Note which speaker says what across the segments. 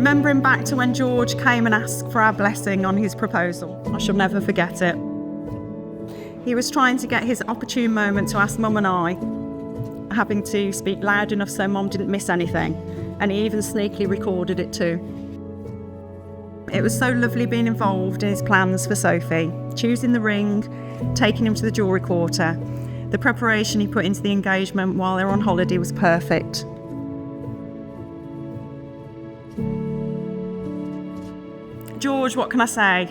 Speaker 1: Remembering back to when George came and asked for our blessing on his proposal, I shall never forget it. He was trying to get his opportune moment to ask Mum and I, having to speak loud enough so Mum didn't miss anything, and he even sneakily recorded it too. It was so lovely being involved in his plans for Sophie, choosing the ring, taking him to the jewellery quarter. The preparation he put into the engagement while they were on holiday was perfect. George, what can I say?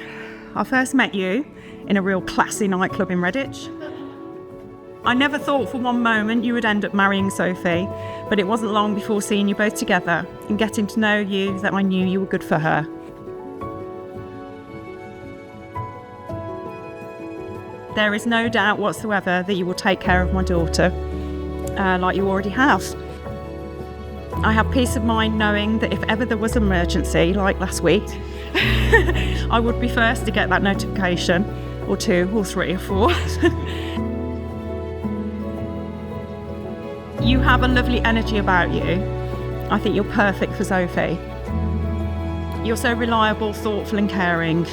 Speaker 1: I first met you in a real classy nightclub in Redditch. I never thought for one moment you would end up marrying Sophie, but it wasn't long before seeing you both together and getting to know you that I knew you were good for her. There is no doubt whatsoever that you will take care of my daughter, like you already have. I have peace of mind knowing that if ever there was an emergency, like last week, I would be first to get that notification, or 2, or 3, or 4. You have a lovely energy about you. I think you're perfect for Sophie. You're so reliable, thoughtful and caring.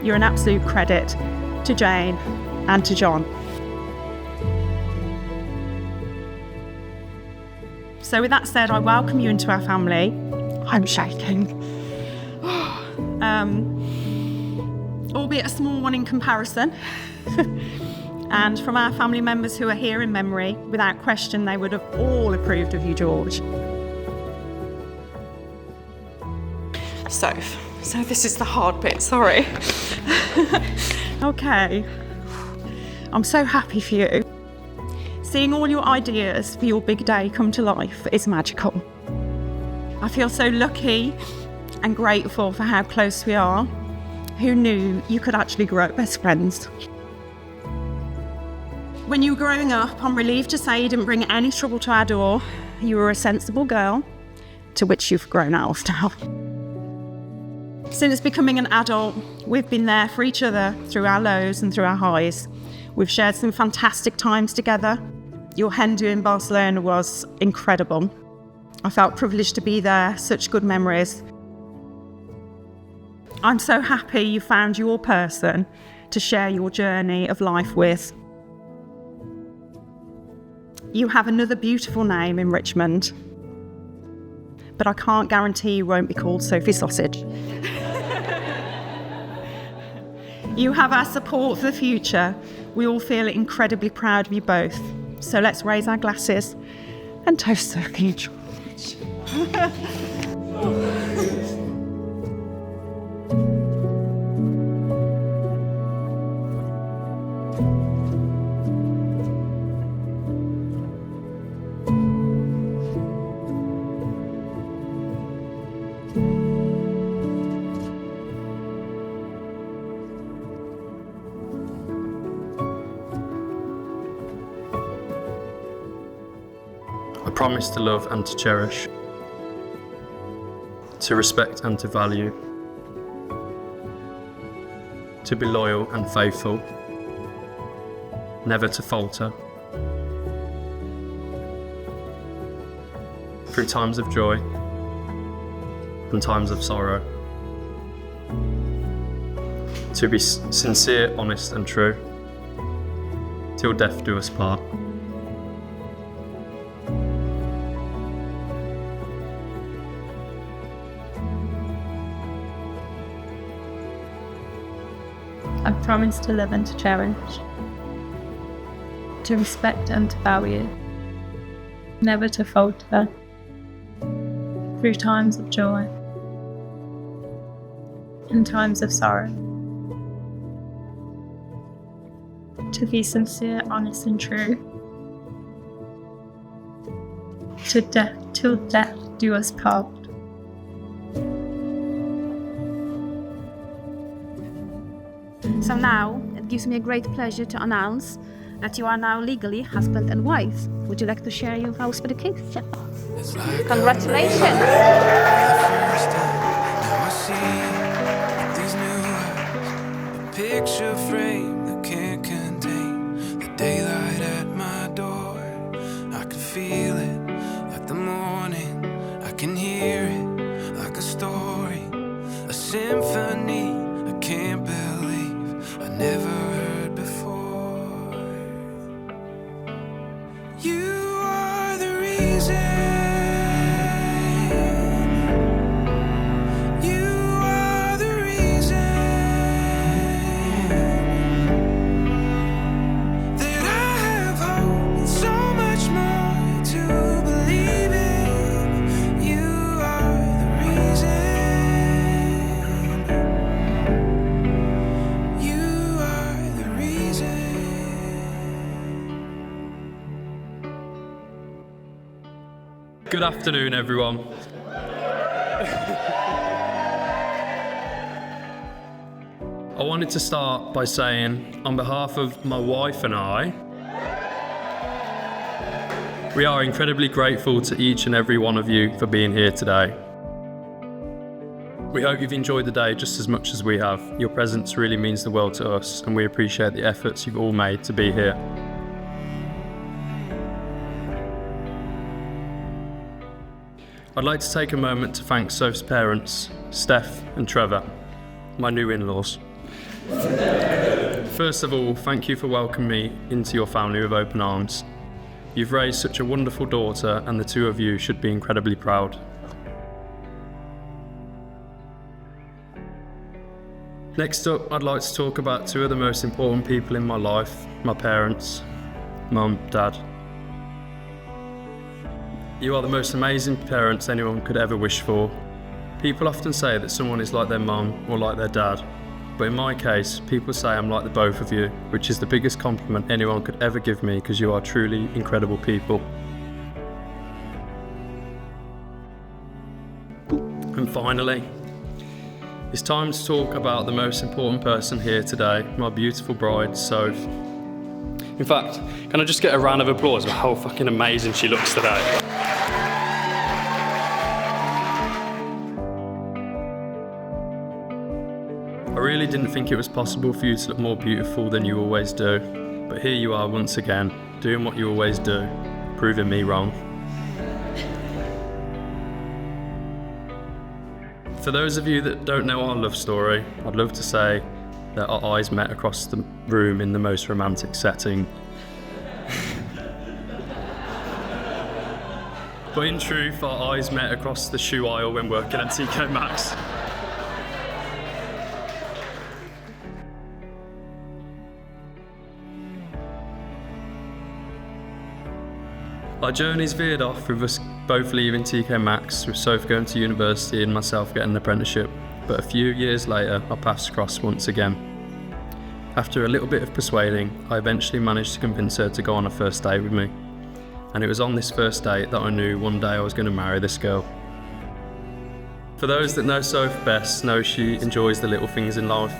Speaker 1: You're an absolute credit to Jane and to John. So with that said, I welcome you into our family. I'm shaking. Albeit a small one in comparison. And from our family members who are here in memory, without question, they would have all approved of you, George. So this is the hard bit, sorry. Okay. I'm so happy for you. Seeing all your ideas for your big day come to life is magical. I feel so lucky and grateful for how close we are. Who knew you could actually grow up best friends? When you were growing up, I'm relieved to say you didn't bring any trouble to our door. You were a sensible girl, to which you've grown out of now. Since becoming an adult, we've been there for each other through our lows and through our highs. We've shared some fantastic times together. Your hen do in Barcelona was incredible. I felt privileged to be there, such good memories. I'm so happy you found your person to share your journey of life with. You have another beautiful name in Richmond, but I can't guarantee you won't be called Sophie Sausage. You have our support for the future. We all feel incredibly proud of you both. So let's raise our glasses and toast Sophie and George.
Speaker 2: I promise to love and to cherish, to respect and to value, to be loyal and faithful, never to falter. Through times of joy and times of sorrow, to be sincere, honest and true, till death do us part.
Speaker 3: I promise to love and to cherish, to respect and to value, never to falter, through times of joy and times of sorrow, to be sincere, honest and true, till death do us part.
Speaker 4: So now, it gives me a great pleasure to announce that you are now legally husband and wife. Would you like to share your vows for the kids? Yeah. Congratulations!
Speaker 5: Picture frame that can't contain the daylight at my door. I can feel it like the morning. I can hear it like a storm. You are the reason. You are the reason that I have hope and so much more to believe in. You are the reason. You are the reason.
Speaker 2: Good afternoon, everyone. I wanted to start by saying, on behalf of my wife and I, we are incredibly grateful to each and every one of you for being here today. We hope you've enjoyed the day just as much as we have. Your presence really means the world to us, and we appreciate the efforts you've all made to be here. I'd like to take a moment to thank Sophie's parents, Steph and Trevor, my new in-laws. First of all, thank you for welcoming me into your family with open arms. You've raised such a wonderful daughter, and the two of you should be incredibly proud. Next up, I'd like to talk about two of the most important people in my life, my parents, Mum, Dad. You are the most amazing parents anyone could ever wish for. People often say that someone is like their mum or like their dad, but in my case, people say I'm like the both of you, which is the biggest compliment anyone could ever give me because you are truly incredible people. And finally, it's time to talk about the most important person here today, my beautiful bride, Sophie. In fact, can I just get a round of applause for how fucking amazing she looks today? I really didn't think it was possible for you to look more beautiful than you always do, but here you are once again, doing what you always do, proving me wrong. For those of you that don't know our love story, I'd love to say that our eyes met across the room in the most romantic setting. But in truth, our eyes met across the shoe aisle when working at TK Maxx. Our journeys veered off with us both leaving TK Maxx, with Sophie going to university and myself getting an apprenticeship, but a few years later our paths crossed once again. After a little bit of persuading, I eventually managed to convince her to go on a first date with me, and it was on this first date that I knew one day I was going to marry this girl. For those that know Sophie best know she enjoys the little things in life.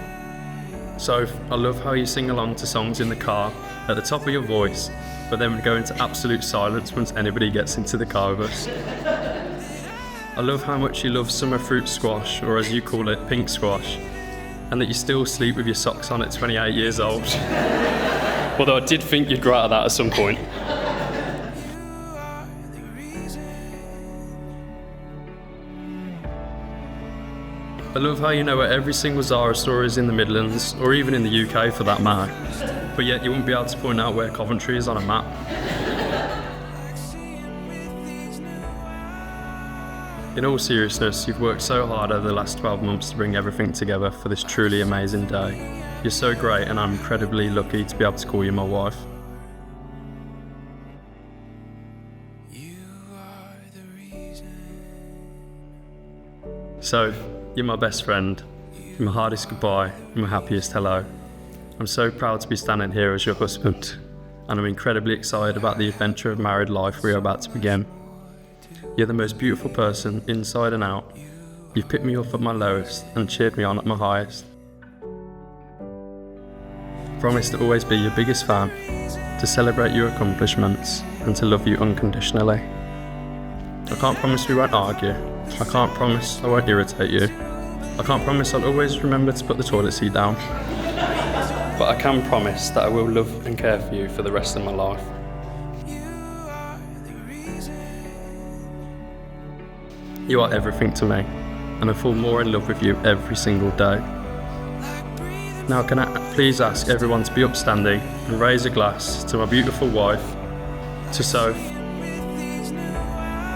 Speaker 2: Sophie, I love how you sing along to songs in the car at the top of your voice, but then would go into absolute silence once anybody gets into the car with us. I love how much you love summer fruit squash, or as you call it, pink squash, and that you still sleep with your socks on at 28 years old. Although I did think you'd grow out of that at some point. I love how you know where every single Zara store is in the Midlands, or even in the UK for that matter, but yet you won't be able to point out where Coventry is on a map. In all seriousness, you've worked so hard over the last 12 months to bring everything together for this truly amazing day. You're so great, and I'm incredibly lucky to be able to call you my wife. So, you're my best friend, you're my hardest goodbye, and my happiest hello. I'm so proud to be standing here as your husband, and I'm incredibly excited about the adventure of married life we are about to begin. You're the most beautiful person, inside and out. You've picked me up at my lowest and cheered me on at my highest. Promise to always be your biggest fan, to celebrate your accomplishments, and to love you unconditionally. I can't promise we won't argue. I can't promise I won't irritate you. I can't promise I'll always remember to put the toilet seat down. But I can promise that I will love and care for you for the rest of my life. You are everything to me, and I fall more in love with you every single day. Now can I please ask everyone to be upstanding and raise a glass to my beautiful wife, To Soph.
Speaker 5: with these new eyes.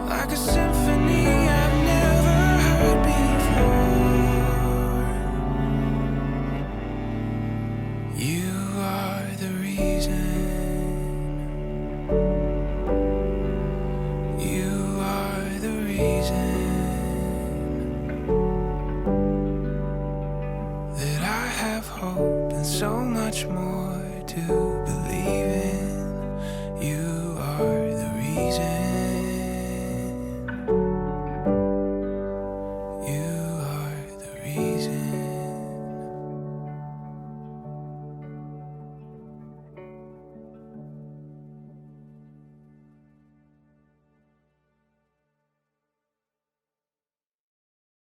Speaker 5: Like a symphony I've never heard before. You are the reason. You are the reason that I have hope and so much more to believe.